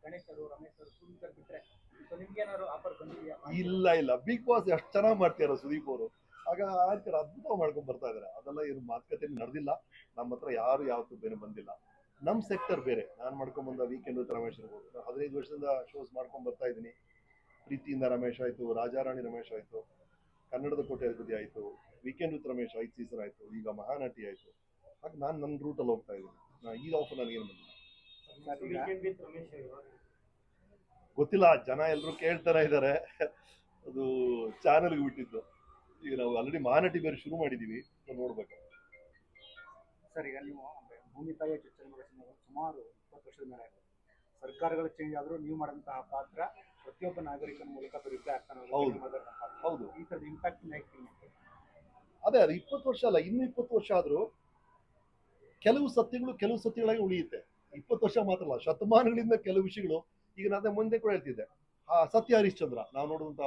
ಗಣೇಶ್ ಅವರು, ರಮೇಶ್ ಅವರು, ಸುದೀಪ್ ಸರ್ ಬಿಟ್ರೆ ಸೊ ನಿಮ್ಗೆ ಏನಾದ್ರು ಆಫರ್ ಬಂದಿದೆಯಾ? ಇಲ್ಲ ಇಲ್ಲ, ಬಿಗ್ ಬಾಸ್ ಎಷ್ಟು ಚೆನ್ನಾಗಿ ಮಾಡ್ತೀರ ಸುದೀಪ್ ಅವರು. ಆಗ ಆಯ್ತು ಅದ್ಭುತ ಮಾಡ್ಕೊಂಡು ಬರ್ತಾ ಇದಾರೆ. ಅದೆಲ್ಲ ಏನು ಮಾತುಕತೆ ನಡೆದಿಲ್ಲ. ನಮ್ಮ ಹತ್ರ ಯಾರು ಯಾವತ್ತೂ ಬೇರೆ ಬಂದಿಲ್ಲ. ನಮ್ಮ ಸೆಕ್ಟರ್ ಬೇರೆ. ನಾನು ಮಾಡ್ಕೊಂಡ್ ಬಂದ ವೀಕೆಂಡ್ ವಿತ್ ರಮೇಶ್ ಇರ್ಬೋದು. ನಾನು 15 ವರ್ಷದಿಂದ ಶೋಸ್ ಮಾಡ್ಕೊಂಡ್ ಬರ್ತಾ ಇದ್ದೀನಿ. ಪ್ರೀತಿಯಿಂದ ರಮೇಶ್ ಆಯ್ತು, ರಾಜಾರಾಣಿ ರಮೇಶ್ ಆಯ್ತು, ಕನ್ನಡದ ಕೋಟೆ ಅಧಿಪತಿ ಆಯ್ತು, ವೀಕೆಂಡ್ ವಿತ್ ರಮೇಶ್ 5 ಸೀಸನ್ ಆಯ್ತು, ಈಗ ಮಹಾನಟಿ ಆಯ್ತು. ಹಾಗೆ ನಾನು ನನ್ನ ರೂಟಲ್ಲಿ ಹೋಗ್ತಾ ಇದ್ದೀನಿ. ಈ ಆಫರ್ ನನಗೇನು ಬಂದಿಲ್ಲ. ವೀಕೆಂಡ್ ವಿತ್ ರಮೇಶ್ ಗೊತ್ತಿಲ್ಲ, ಜನ ಎಲ್ಲರೂ ಕೇಳ್ತಾನೆ ಇದ್ದಾರೆ. ಅದು ಚಾನೆಲ್ಗೆ ಬಿಟ್ಟಿದ್ದು. ಈಗ ನಾವು ಆಲ್ರೆಡಿ ಮಹಾನಟಿ ಬೇರೆ ಶುರು ಮಾಡಿದೀವಿ, ನೋಡ್ಬೇಕು. ಸರ್, ಈಗ ನೀವು ಭೂಮಿ ತಾಯಿಯ ಚುಚ್ಚಲ ಸುಮಾರು 20 ವರ್ಷದ ಮೇಲೆ ಆಗಿದೆ. ಸರ್ಕಾರಗಳು ಚೇಂಜ್ ಆದರೂ ನೀವು ಮಾಡಿದಂತಹ ಪಾತ್ರ ಪ್ರತಿಯೊಬ್ಬ ನಾಗರಿಕನ ಮೂಲಕ ರಿಪ್ಲೈ ಆಗ್ತಾನೆ. ಹೌದು, ಈ ಥರದ ಇಂಪ್ಯಾಕ್ಟ್ ಅದೇ 20 ವರ್ಷ ಅಲ್ಲ, ಇನ್ನು 20 ವರ್ಷ ಆದ್ರೂ ಕೆಲವು ಸತ್ಯಗಳಾಗಿ ಉಳಿಯುತ್ತೆ. 20 ವರ್ಷ ಮಾತ್ರ ಅಲ್ಲ, ಶತಮಾನಗಳಿಂದ ಕೆಲವು ವಿಷಯಗಳು. ಈಗ ನಾನು ಮುಂದೆ ಕೂಡ ಹೇಳ್ತಿದ್ದೆ, ಸತ್ಯ ಹರಿಶ್ಚಂದ್ರ ನಾವು ನೋಡುವಂತ